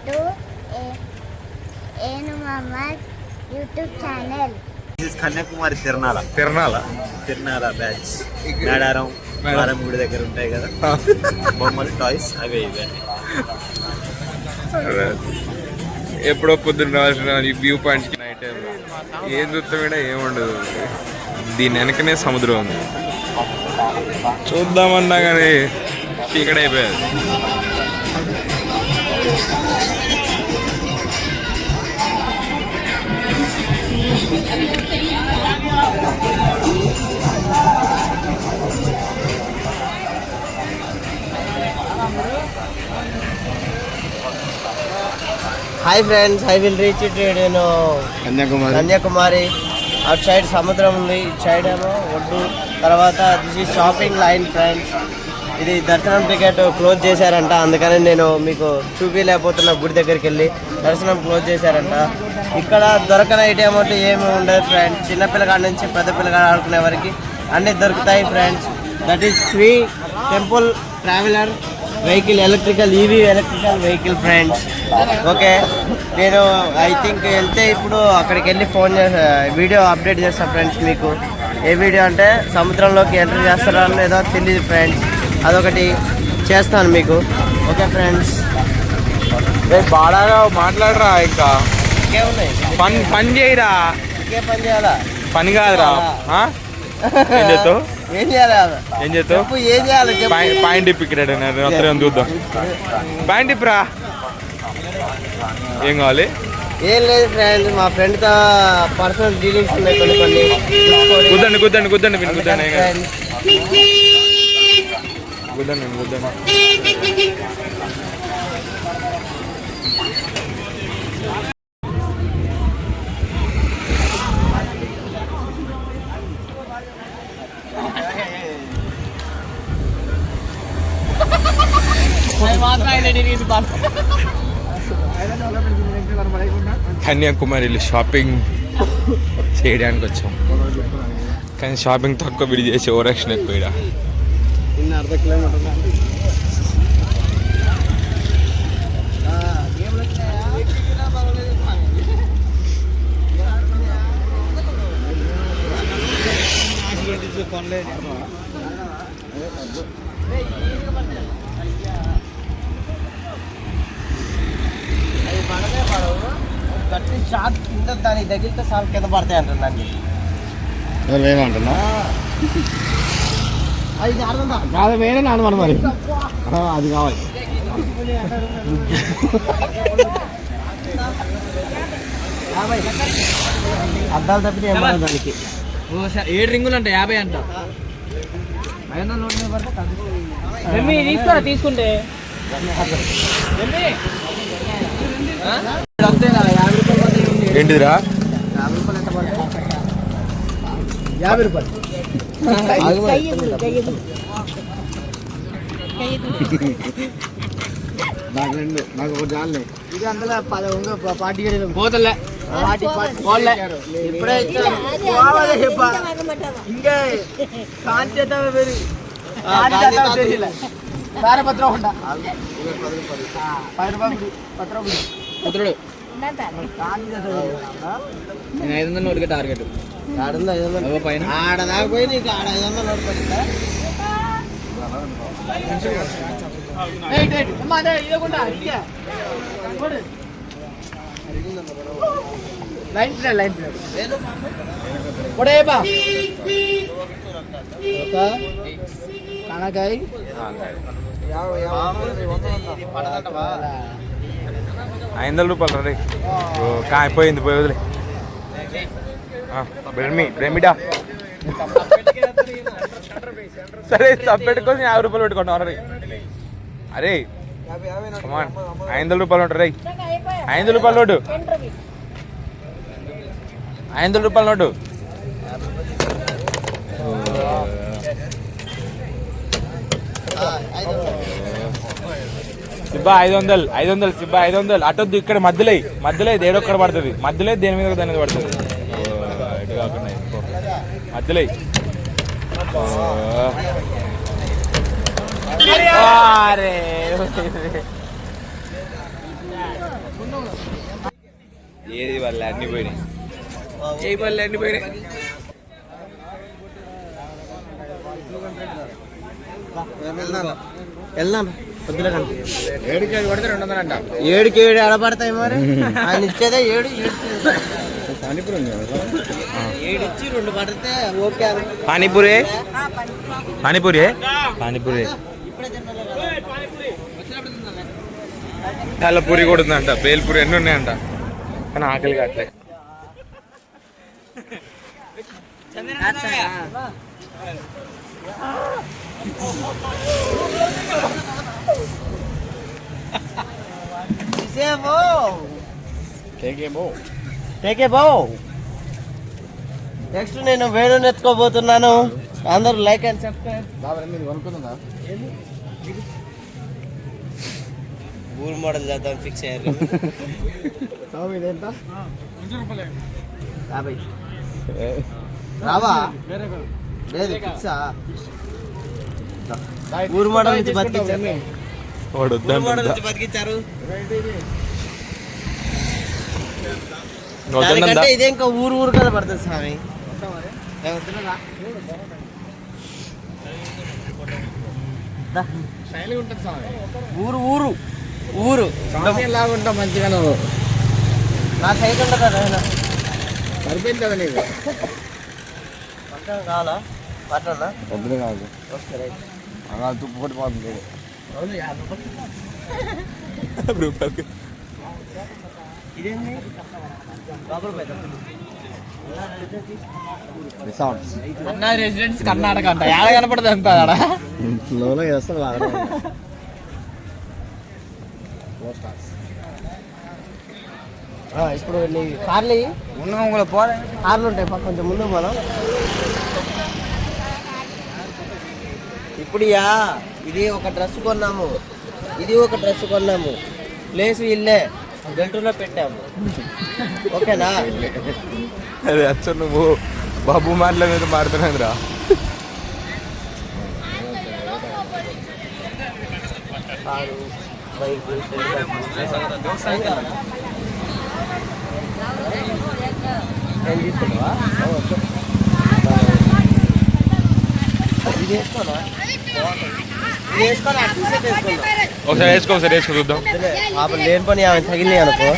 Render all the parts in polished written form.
to Enu Muhammad YouTube channel. This is Kanyakumari Tirnala batch. Medaram గుడి దగ్గర ఉంటాయి కదా బొమ్మలు టాయ్స్ అవే ఇవన్నీ. ఎప్పుడో పొద్దున్న రాసిన ఈ వ్యూ పాయింట్స్కి నైట్ టైం ఏం చూస్తామేడా ఏముండదు. దీని వెనకనే సముద్రం ఉంది. చూద్దామన్నా కానీ చీకటి అయిపోయాది. Hi friends, I will reach it నేను కన్యాకుమారి. అటు సైడ్ సముద్రం ఉంది, ఇటు సైడ్ ఏమో ఒడ్డు. తర్వాత this is shopping line friends. ఇది దర్శనం టికెట్ క్లోజ్ చేశారంట, అందుకని నేను మీకు చూపించలేకపోతున్నా. గుడి దగ్గరికి వెళ్ళి దర్శనం క్లోజ్ చేశారంట. ఇక్కడ దొరకని ఐటమ్ అంటే ఏమి ఉండదు ఫ్రెండ్స్. చిన్నపిల్లగాడి నుంచి పెద్ద పిల్లగాడు ఆడుకునే వరకు అన్నీ దొరుకుతాయి friends. That is free temple traveller vehicle, electrical vehicle friends. Okay, నేను ఐ థింక్ వెళ్తే ఇప్పుడు అక్కడికి వెళ్ళి ఫోన్ చేస్తా, వీడియో అప్డేట్ చేస్తాను ఫ్రెండ్స్ మీకు. ఏ వీడియో అంటే సముద్రంలోకి ఎంటర్ చేస్తారో లేదో తెలియదు ఫ్రెండ్స్, అదొకటి చేస్తాను మీకు. ఓకే ఫ్రెండ్స్, బాగా మాట్లాడరా. ఇంకా ఇంకేమున్నాయి? పని చేయరా. ఇంకే పని చేయాలా? పని కాదురా. ఏం చేస్తావు? ఏం చేయాలి? ఏం చేస్తావు? ఏం చేయాలి? పాయింట్ ఇప్పి ఇక్కడ చూద్దాం. పాయింట్ ఇప్పురా. ఏం కావాలి? ఏం లేదు ఫ్రెండ్స్, మా ఫ్రెండ్తో పర్సనల్ డీలింగ్స్ ఉన్నాయి కొన్ని. కుద్దండి కుద్దండి కుద్దండి విని కుద్దండి కుద్దండి కుద్దండి. కన్యాకుమారిలో షాపింగ్ చేయడానికి వచ్చాం, కానీ షాపింగ్ తక్కువ విడి చేసి ఓవరాక్షన్ ఎక్కువ. అర్ధ కిలోమీటర్ గట్టి షాక్ కింద దానికి తగిలితే సార్ కింద పడతాయి అంటుందండి. ఏమంటున్నా కాదు, వేరే నాన్న మరి అది కావాలి. అద్దాలు తప్పితే ఏమన్నా దానికి 7 రింగులు అంట 50 అంట. తీసుకోరా తీసుకుంటే ఏంటిదిరా? 50 రూపాయలు. నాకు ఒక జాలే ఇది అందులో పార్టీ పోతలే ఇప్పుడే ఇంకా కాంతి సారే పత్రం ఉంటా 10 రూపాయలు పత్రం పుత్రుడు. నేను 500 నోటికి టార్గెట్. పైన ఆడదాకా పోయి నీకు ఆడ 500 నోటు పడుతుందా? కనకాయ 500 రూపాయలు రే. కాయిపోయింది, పోయి వదిలే. బ్రెమిడా సరే, సపరేట్ కోసం 50 రూపాయలు పెట్టుకుంటాం. అరే 500 రూపాయలు ఉంటారు రై. 500 రూపాయల నోటు, 500 రూపాయల నోటు. సిబ్బా 500 సిబ్బా 500. అటొద్దు, ఇక్కడ మధ్యలో ఏడొక్కడ పడుతుంది. మధ్యలో దేని మీద దాని మీద పడుతుంది. ఇటు కాకుండా మధ్యలో ఏది వాళ్ళు అన్ని పోయినాయి చేయి పళ్ళు అన్ని పోయినాయి వెళ్దాం పొద్దున కంటే 7 కొడితే 200 అంట 7కి 7 ఎడబడతాయి మరి ఆయన ఇచ్చేదే 7 పానీపూరి ఉంది 7 ఇచ్చి 2 పడితే ఓకే పానీపూరి పానీపూరి పానీపూరి చాలా పూరి కూడా ఉందంట బేల్పూరి ఎన్ని ఉన్నాయంట కానీ ఆకలి కావట్లే నెక్స్ట్ నేను వేణు ఎత్తుకోబోతున్నాను అందరూ లైక్ అండ్ సబ్స్క్రైబ్ ఊరు మోడల్ చేద్దాం ఫిక్స్ అయ్యారు రావా లేదు ఫిక్సా ఊరు మోడల్ నుంచి బతికించారు ఊరు మోడల్ నుంచి బతికించారు దానికంటే ఇదే ఇంకా ఊరు కదా పడుతుంది స్వామి ఊరు ఊరు ఊరు లాగా ఉంటాం మంచిగా నువ్వు నా సైజ్ ఉంటుంది కదా సరిపోయింది కదా నీకు పట్టణం కావాలా పట్టణా వద్దులే కాదు ఓకే రైట్ అలా తుప్పు కొట్టిపోతుంది రూపాయలకి ఇదేంటి అన్న రెసిడెన్స్ కర్ణాటక అంట ఏడ కనపడదు అంత ఆడ ఫ్లోలో చేస్తారు బాగా ఇప్పుడు నీ కార్లు ఉన్నాం కూడా పోలే కార్లు ఉంటాయి కొంచెం ముందు మనం ఇప్పుడు ఇది ఒక డ్రెస్ కొన్నాము ఇది ఒక డ్రెస్ కొన్నాము ప్లేస్ ఇల్లే గంటలో పెట్టాము ఓకేనా అదే అచ్చ నువ్వు బాబు మాటల మీద మాడుతున్నావురా కారు బైక్ నేను తీసుకున్నావా ఇది వేసుకోనా ఇది వేసుకోనా టీషర్ట్ వేసుకున్నా ఒకసారి వేసుకో చూద్దాం పాపం లేని పని ఆమె తగిలినాయి అనుకో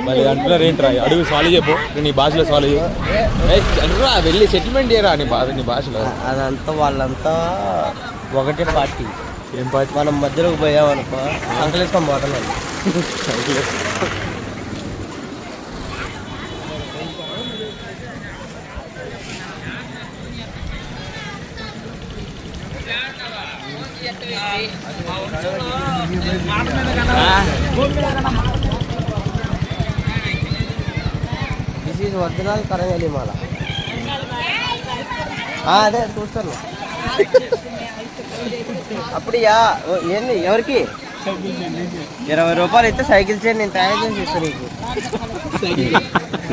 మళ్ళీ అంటున్నారు ఏంట్రా అడుగు సాల్వ్ చెప్పు నీ భాషలో సాల్వ్ చెప్పు వెళ్ళి సెటిల్మెంట్ చేయరా నీ భాషలో అదంతా వాళ్ళంతా ఒకటే పార్టీ ఏం పార్టీ మనం మధ్యలోకి పోయామనుకో అంకలేసుకొని పోతున్నాం దిస్ ఈజ్ ఒరిజినల్ కరంగలి మాల అదే చూస్తాను అప్పుడు ఏంది ఎవరికి 20 రూపాయలు ఇస్తే సైకిల్ చైన్ నేను తయారు చేసి ఇస్తాను నీకు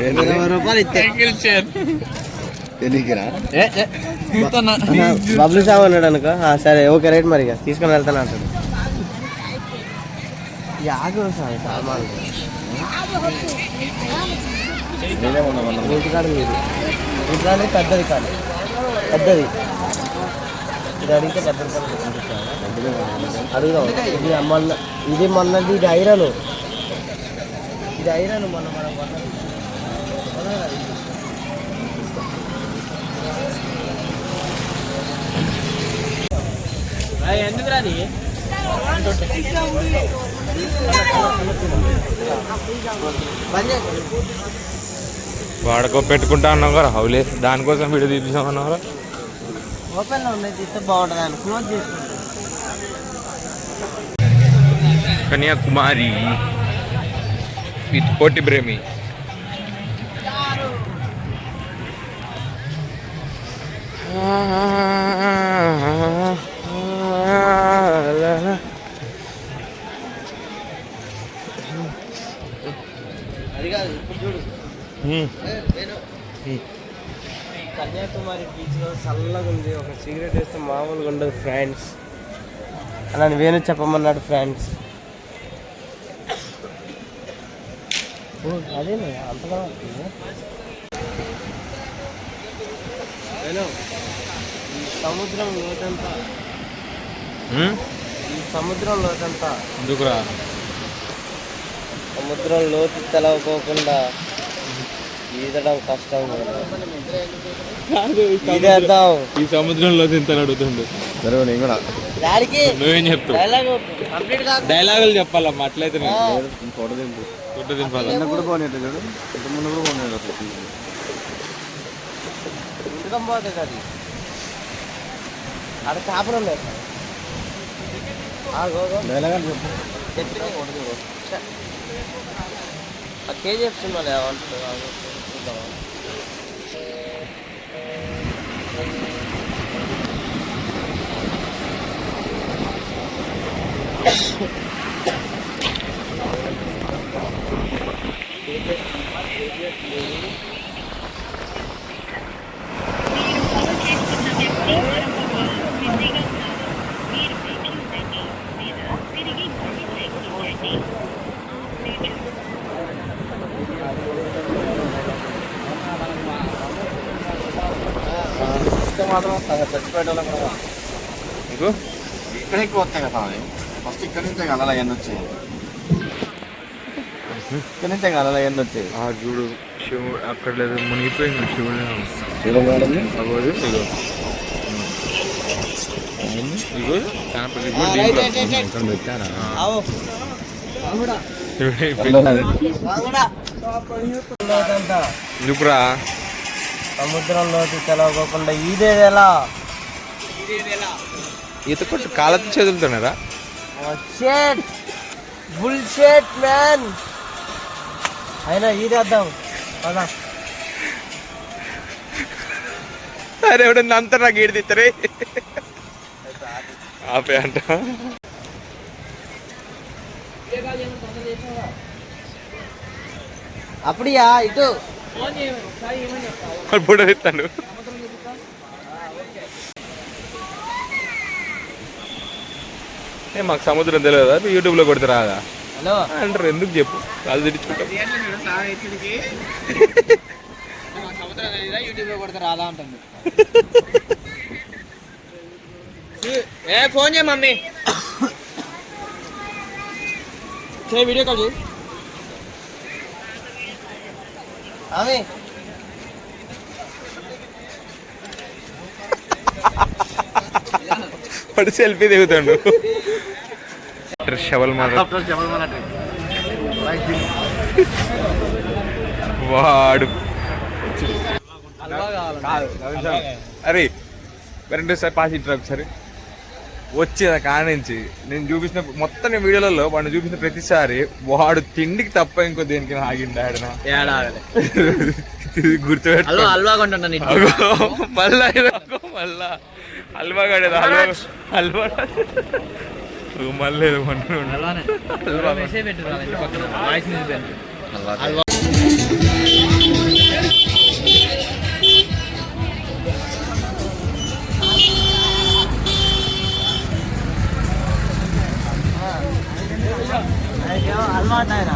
20 రూపాయలు ఇస్తే బబ్లు సాగు అన్నాడు అనుకో సరే ఓకే రైట్ మరి తీసుకొని వెళ్తాను అంటాడు యాగు సామాన్లు ఇంటికాడ మీరు ఇంటికాడ పెద్దది కాదు పెద్దది ఇది అడిగితే పెద్దది కాదు అడుగుదాం ఇది మొన్నది ఇది ఐరన్ మొన్న మనం ఎందుకు రాని వాడకో పెట్టుకుంటా అన్నావు కదా హౌలే దానికోసం వీడియో తీపిస్తామన్నారా ఓపెన్లో ఉన్నాయి తీస్తే బాగుంటుంది అని క్లోజ్ చేసుకుంటాం కన్యాకుమారి విత్ కోటి ప్రేమి అది కాదు ఇప్పుడు చూడు కన్యాకుమారి బీచ్లో చల్లగా ఉంది ఒక సిగరెట్ వేస్తే మామూలుగా ఉండదు ఫ్రెండ్స్ అలా వేణు చెప్పమన్నాడు ఫ్రెండ్స్. అదే అంతగా ఈ సముద్రం లోతంతా ఎందుకురా సముద్రం లోతు తెలవకోకుండా ఈదడం కష్టం. ఈదేద్దాం. ఈ సముద్రంలో తింటాను అడుగుతుండు. సరే నేను కూడా దానికి నువ్వేం చెప్తావు? డైలాగ్ కంప్లీట్ కాదు, డైలాగులు చెప్పాలమ్మా, అట్లయితే ఫోటో దింపాలి. కూడా పోనీడు చూడు, ఇంత ముందు కూడా పోనీడు అసలు. ఇంటికం పోతుంది అది. ఆడ చేపలు ఉన్నాయి. కేజీఎఫ్ సినిమాలు ఏమంటారు చూద్దామా? నీకు ఇక్కడ ఎక్కువ వస్తాయి కదా ఫస్ట్ ఇక్కడ నుంచే కదా అవన్నీ వచ్చాయి. ఇక్కడ నుంచే కదా అవన్నీ వచ్చాయి. చూడు శివుడు అక్కడ లేదు, మునిగిపోయింది శివుడు. ఇగో ఇగో పెట్టారా? ఎందుకురా సముద్రంలో తెలవకుండా ఈదేదెలా? ఈత కొట్టు కాళ్ళతో చేతులుతున్నారా? Bullshit man. అయినా ఈదేద్దాం కదా. అరే ఎవడన్నా అంతా నాకు ఈడు తీస్తారే ఆపే అంట. అప్పుడియా ఇటు ఫోటో తీస్తాను. మాకు సముద్రం తెలియదా? యూట్యూబ్లో కొడితే రాదా హలో అంటారు. ఎందుకు చెప్పు, కాదు తెచ్చుకుంటాం. యూట్యూబ్ కొడితే రాదా అంటుంది. ఫోన్ చేయ మమ్మీ, వీడియో కాల్ చేయి. ఆమె వాడు సెల్ఫీ దిగుతాడు. షవల్ వాడు అరే రెండోసారి పాస్ ఇట్రా ఒకసారి వచ్చేదా కానించి నేను చూపించిన మొత్తం నేను వీడియోలలో వాడిని చూపించిన ప్రతిసారి వాడు తిండికి తప్ప ఇంకో దేనికి ఆగింది ఆడిన గుర్తుపెట్టు. మళ్ళా మళ్ళా హల్వా కాడేదా? హల్వా మళ్ళీ అలవాటు ఆయన.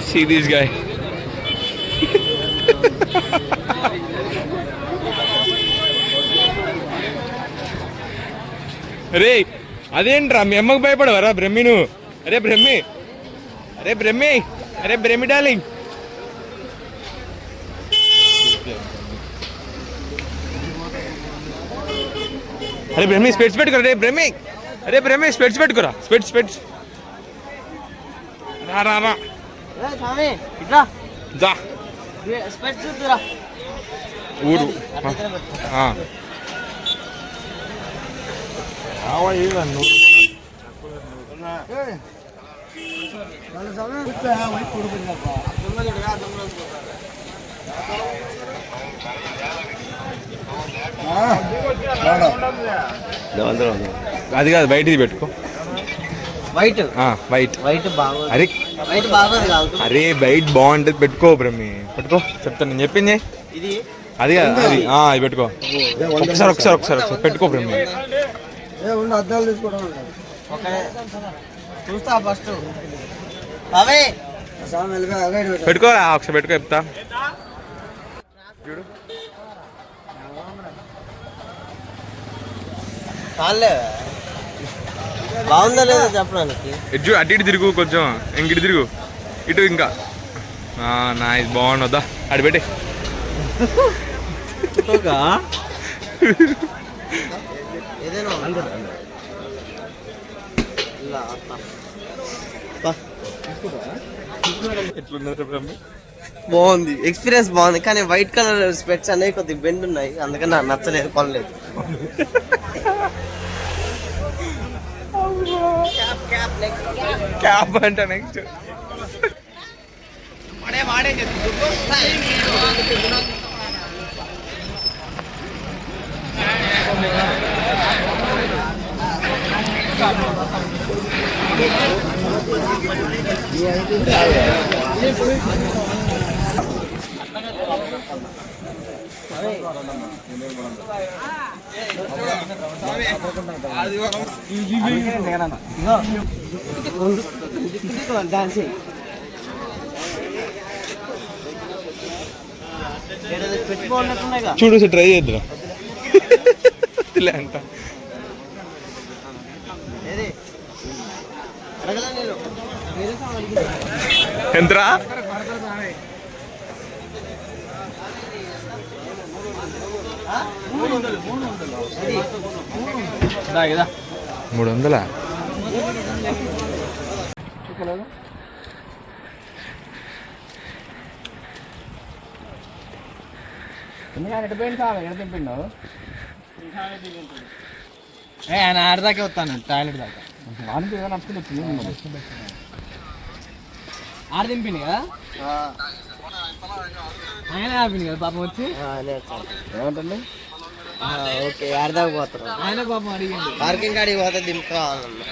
See this guy. రే అదేంట్రా మీ అమ్మకు భయపడవరా బ్రహ్మి నువ్వు? అరే బ్రహ్మి, అరే బ్రహ్మి, అరే బ్రహ్మి డార్లింగ్. అరే బ్రహ్మి స్పెట్స్ పెట్టుకోరా. రే బ్రహ్మి, అరే బ్రహ్మి స్పెట్స్ పెట్టుకోరా. స్పెట్స్ రా రా రా స్వామి ఇట్లా దా స్పెట్స్ చూద్దురా. ఊరు అది కాదు, బయటిది పెట్టుకో. వైట్ వైట్ బాగోదు. అరే వైట్ బాగోదు కాదు. అరే బయట బాగుంటది, పెట్టుకో బ్రహ్మి పెట్టుకో. చెప్తాను నేను చెప్పింది ఇది అది కాదు, అది ఇది పెట్టుకో. ఒకసారి పెట్టుకో బ్రహ్మి. అద్దాలు తీసుకోవడం చూస్తా ఫస్ట్ అవే పెట్టుకోరా. ఒకసారి పెట్టుకో చెప్తా. చాలే బాగుందా లేదా చెప్పడానికి. అటు ఇటు తిరుగు, కొంచెం ఇంకిటి తిరుగు, ఇటు ఇంకా. నా ఇది బాగుండొద్దా, అటు పెట్టి. బాగుంది, ఎక్స్పీరియన్స్ బాగుంది. కానీ వైట్ కలర్ స్పెట్స్ అనేవి కొద్దిగా బెండ్ ఉన్నాయి, అందుకని నాకు నచ్చలేదు, కొనలేదు. క్యాప్ అంట నెక్స్ట్. చూడు సార్, ట్రై చేద్దాం. అంట ఎంతరా? మూడు వందలా? ఆయన ఆడదాకే వస్తాను, టాయిలెట్ దాకా. ఆడ దింపింది కదా, ఆయన ఆపింది కదా పాపం వచ్చి. ఏమంటండి? ఓకే ఆడదాకా పోతారు. ఆయన పాపం అడిగింది పార్కింగ్ కాడికి పోతే దింపుకోవాలన్నా.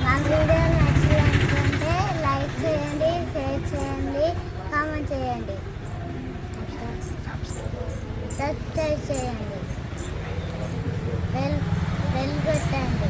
మా వీడియో నచ్చినట్లయితే లైక్ చేయండి, షేర్ చేయండి, కామెంట్ చేయండి, సబ్స్క్రైబ్ చేయండి, బెల్ కొట్టండి.